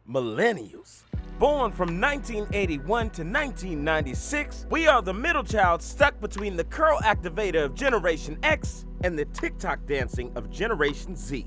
Millennials. Born from 1981 to 1996, we are the middle child stuck between the curl activator of Generation X and the TikTok dancing of Generation Z.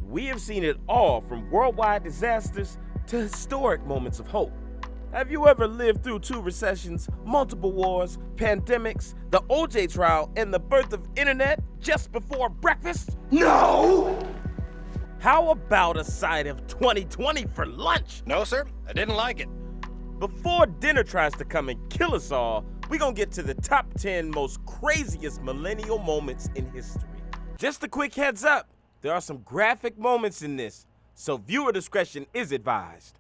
We have seen it all from worldwide disasters to historic moments of hope. Have you ever lived through 2 recessions, multiple wars, pandemics, the OJ trial, and the birth of internet just before breakfast? No! How about a side of 2020 for lunch? No, sir. I didn't like it. Before dinner tries to come and kill us all, we're gonna get to the top 10 most craziest millennial moments in history. Just a quick heads up, there are some graphic moments in this, so viewer discretion is advised.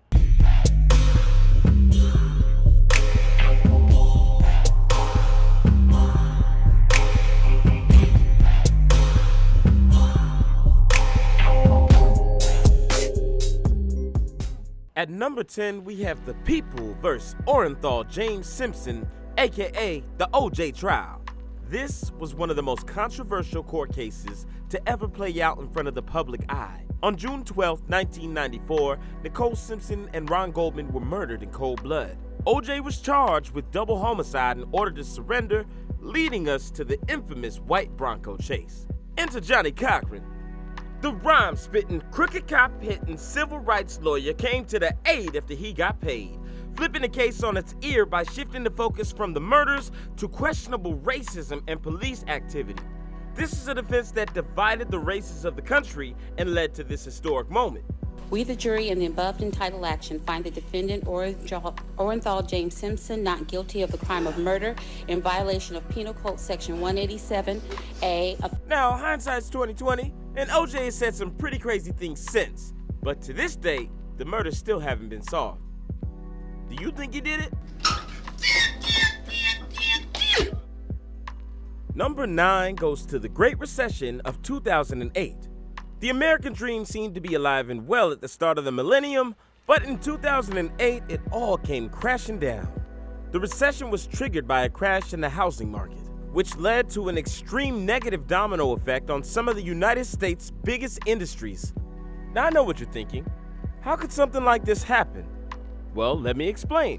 At number 10, we have the People vs. Orenthal James Simpson, aka the OJ trial. This was one of the most controversial court cases to ever play out in front of the public eye. On June 12, 1994, Nicole Simpson and Ron Goldman were murdered in cold blood. OJ was charged with double homicide and ordered to surrender, leading us to the infamous white Bronco chase. Enter Johnny Cochran. The rhyme-spitting, crooked cop-hitting civil rights lawyer came to the aid after he got paid, flipping the case on its ear by shifting the focus from the murders to questionable racism and police activity. This is a defense that divided the races of the country and led to this historic moment. We, the jury, in the above entitled action, find the defendant Orenthal James Simpson not guilty of the crime of murder in violation of Penal Code Section 187A of... Now, hindsight's 2020, and OJ has said some pretty crazy things since, but to this day, the murders still haven't been solved. Do you think he did it? Number 9 goes to the Great Recession of 2008. The American dream seemed to be alive and well at the start of the millennium, but in 2008, it all came crashing down. The recession was triggered by a crash in the housing market, which led to an extreme negative domino effect on some of the United States' biggest industries. Now I know what you're thinking. How could something like this happen? Well, let me explain.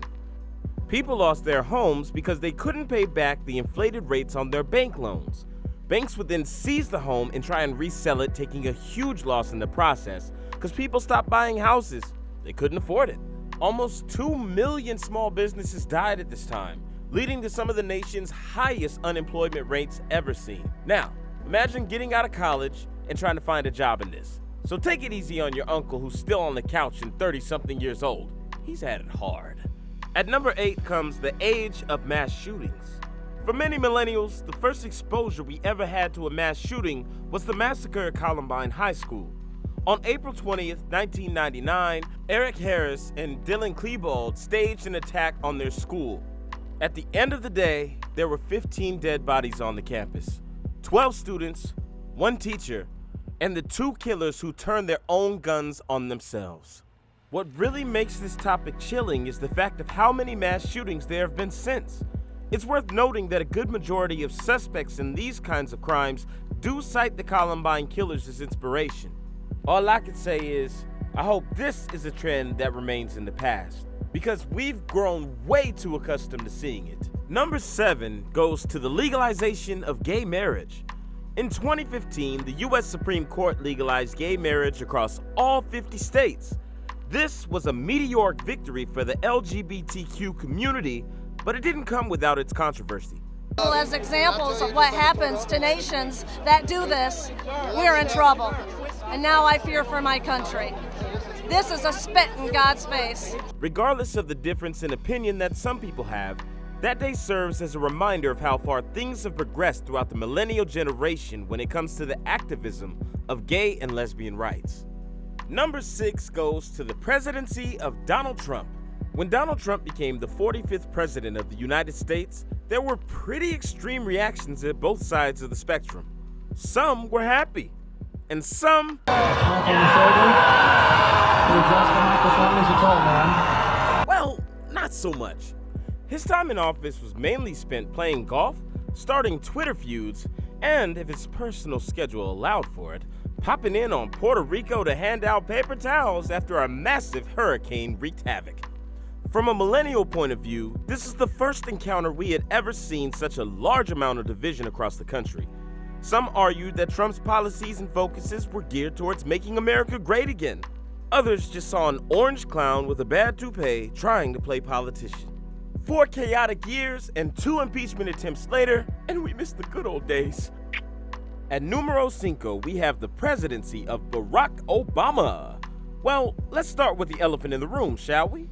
People lost their homes because they couldn't pay back the inflated rates on their bank loans. Banks would then seize the home and try and resell it, taking a huge loss in the process because people stopped buying houses. They couldn't afford it. Almost 2 million small businesses died at this time, leading to some of the nation's highest unemployment rates ever seen. Now, imagine getting out of college and trying to find a job in this. So take it easy on your uncle who's still on the couch and 30-something years old. He's had it hard. At number 8 comes the age of mass shootings. For many millennials, the first exposure we ever had to a mass shooting was the massacre at Columbine High School. On April 20th, 1999, Eric Harris and Dylan Klebold staged an attack on their school. At the end of the day, there were 15 dead bodies on the campus, 12 students, 1 teacher, and the 2 killers who turned their own guns on themselves. What really makes this topic chilling is the fact of how many mass shootings there have been since. It's worth noting that a good majority of suspects in these kinds of crimes do cite the Columbine killers as inspiration. All I can say is, I hope this is a trend that remains in the past, because we've grown way too accustomed to seeing it. Number 7 goes to the legalization of gay marriage. In 2015, the U.S. Supreme Court legalized gay marriage across all 50 states. This was a meteoric victory for the LGBTQ community, but it didn't come without its controversy. As examples of what happens to nations that do this, we're in trouble. And now I fear for my country. This is a spit in God's face. Regardless of the difference in opinion that some people have, that day serves as a reminder of how far things have progressed throughout the millennial generation when it comes to the activism of gay and lesbian rights. Number 6 goes to the presidency of Donald Trump. When Donald Trump became the 45th president of the United States, there were pretty extreme reactions at both sides of the spectrum. Some were happy, and some... Well, not so much. His time in office was mainly spent playing golf, starting Twitter feuds, and, if his personal schedule allowed for it, popping in on Puerto Rico to hand out paper towels after a massive hurricane wreaked havoc. From a millennial point of view, this is the first encounter we had ever seen such a large amount of division across the country. Some argued that Trump's policies and focuses were geared towards making America great again. Others just saw an orange clown with a bad toupee trying to play politician. 4 chaotic years and 2 impeachment attempts later, and we miss the good old days. At numero 5, we have the presidency of Barack Obama. Well, let's start with the elephant in the room, shall we?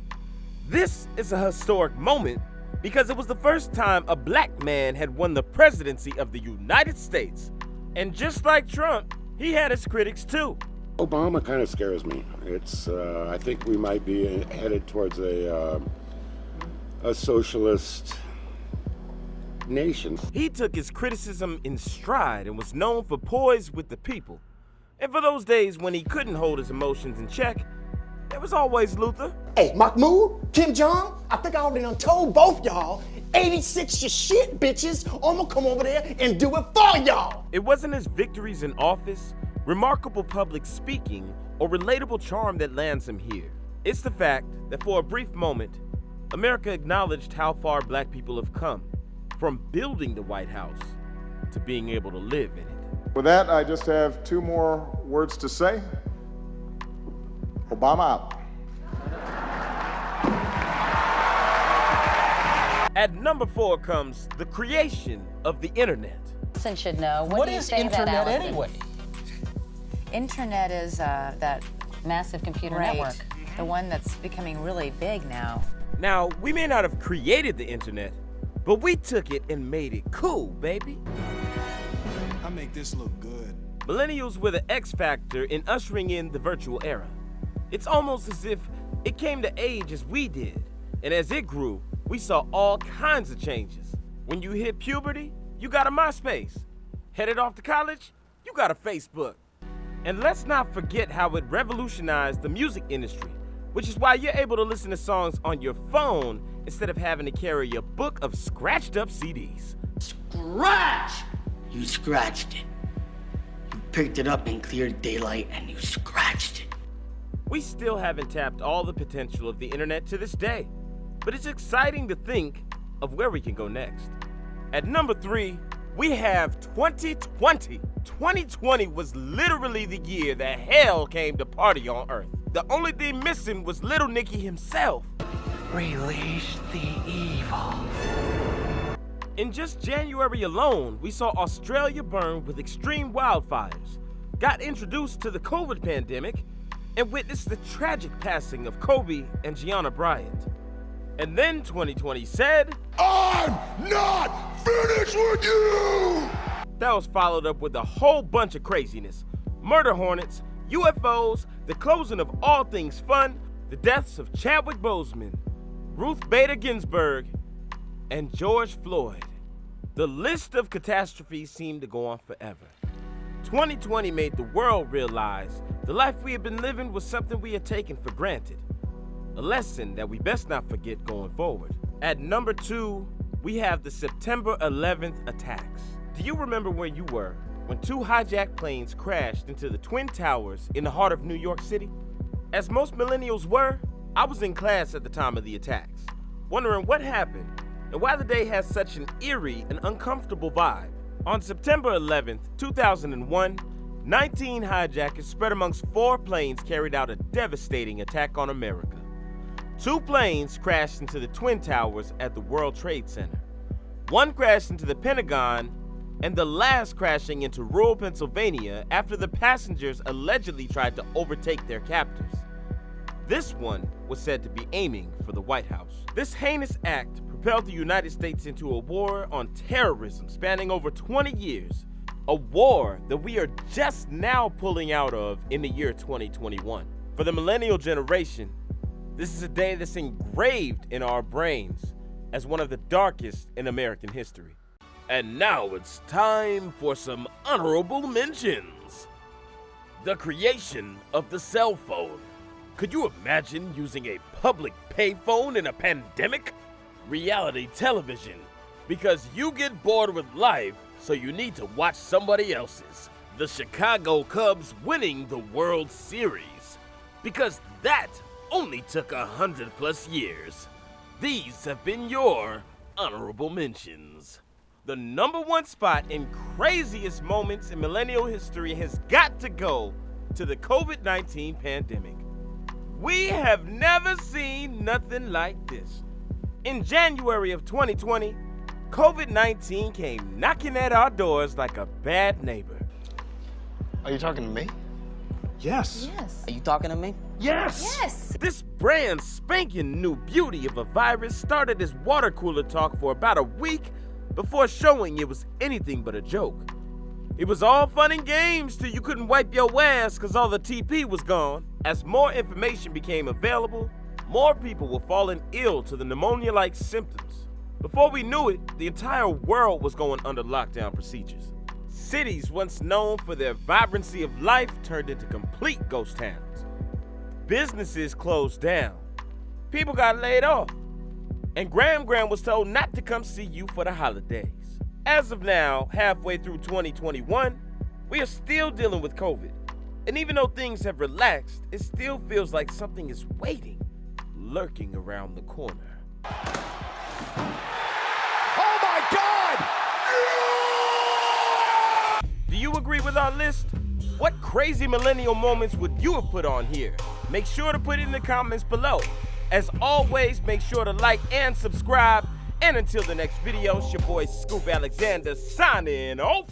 This is a historic moment because it was the first time a black man had won the presidency of the United States. And just like Trump, he had his critics too. Obama kind of scares me. I think we might be headed towards a socialist nation. He took his criticism in stride and was known for poise with the people. And for those days when he couldn't hold his emotions in check, there was always Luther. Hey, Mahmoud, Kim Jong, I think I already done told both y'all, 86 your shit, bitches, or I'm gonna come over there and do it for y'all. It wasn't his victories in office, remarkable public speaking, or relatable charm that lands him here. It's the fact that for a brief moment, America acknowledged how far black people have come, from building the White House to being able to live in it. With that, I just have 2 more words to say. Obama out. At number 4 comes the creation of the internet. Allison should know. What do you is say to that, internet Allison? anyway? Internet is that massive computer network, the one that's becoming really big now. Now, we may not have created the internet, but we took it and made it cool, baby. I make this look good. Millennials were the X factor in ushering in the virtual era. It's almost as if it came to age as we did, and as it grew, we saw all kinds of changes. When you hit puberty, you got a MySpace. Headed off to college, you got a Facebook. And let's not forget how it revolutionized the music industry, which is why you're able to listen to songs on your phone instead of having to carry a book of scratched up CDs. Scratch! You scratched it. You picked it up in clear daylight and you scratched it. We still haven't tapped all the potential of the internet to this day, but it's exciting to think of where we can go next. At number 3, we have 2020. 2020 was literally the year that hell came to party on Earth. The only thing missing was Little Nicky himself. Release the evil. In just January alone, we saw Australia burn with extreme wildfires, got introduced to the COVID pandemic, and witnessed the tragic passing of Kobe and Gianna Bryant. And then 2020 said, I'm not finished with you! That was followed up with a whole bunch of craziness. Murder hornets, UFOs, the closing of all things fun, the deaths of Chadwick Boseman, Ruth Bader Ginsburg, and George Floyd. The list of catastrophes seemed to go on forever. 2020 made the world realize the life we had been living was something we had taken for granted. A lesson that we best not forget going forward. At number 2, we have the September 11th attacks. Do you remember where you were when 2 hijacked planes crashed into the Twin Towers in the heart of New York City? As most millennials were, I was in class at the time of the attacks, wondering what happened and why the day has such an eerie and uncomfortable vibe. On September 11th, 2001, 19 hijackers spread amongst 4 planes carried out a devastating attack on America. 2 planes crashed into the Twin Towers at the World Trade Center. 1 crashed into the Pentagon, and the last crashing into rural Pennsylvania after the passengers allegedly tried to overtake their captors. This one was said to be aiming for the White House. This heinous act propelled the United States into a war on terrorism spanning over 20 years, a war that we are just now pulling out of in the year 2021. For the millennial generation, this is a day that's engraved in our brains as one of the darkest in American history. And now it's time for some honorable mentions. The creation of the cell phone. Could you imagine using a public payphone in a pandemic? Reality television, because you get bored with life, so you need to watch somebody else's. The Chicago Cubs winning the World Series. Because that only took 100+ years. These have been your honorable mentions. The #1 spot in craziest moments in millennial history has got to go to the COVID-19 pandemic. We have never seen nothing like this. In January of 2020, COVID-19 came knocking at our doors like a bad neighbor. Are you talking to me? Yes. Yes. Are you talking to me? Yes. Yes. This brand spanking new beauty of a virus started as water cooler talk for about a week before showing it was anything but a joke. It was all fun and games till you couldn't wipe your ass because all the TP was gone. As more information became available, more people were falling ill to the pneumonia-like symptoms. Before we knew it, the entire world was going under lockdown procedures. Cities once known for their vibrancy of life turned into complete ghost towns. Businesses closed down. People got laid off. And Gram was told not to come see you for the holidays. As of now, halfway through 2021, we are still dealing with COVID. And even though things have relaxed, it still feels like something is waiting, lurking around the corner. Oh my God! Do you agree with our list? What crazy millennial moments would you have put on here? Make sure to put it in the comments below. As always, make sure to like and subscribe. And until the next video, it's your boy Scoop Alexander signing off.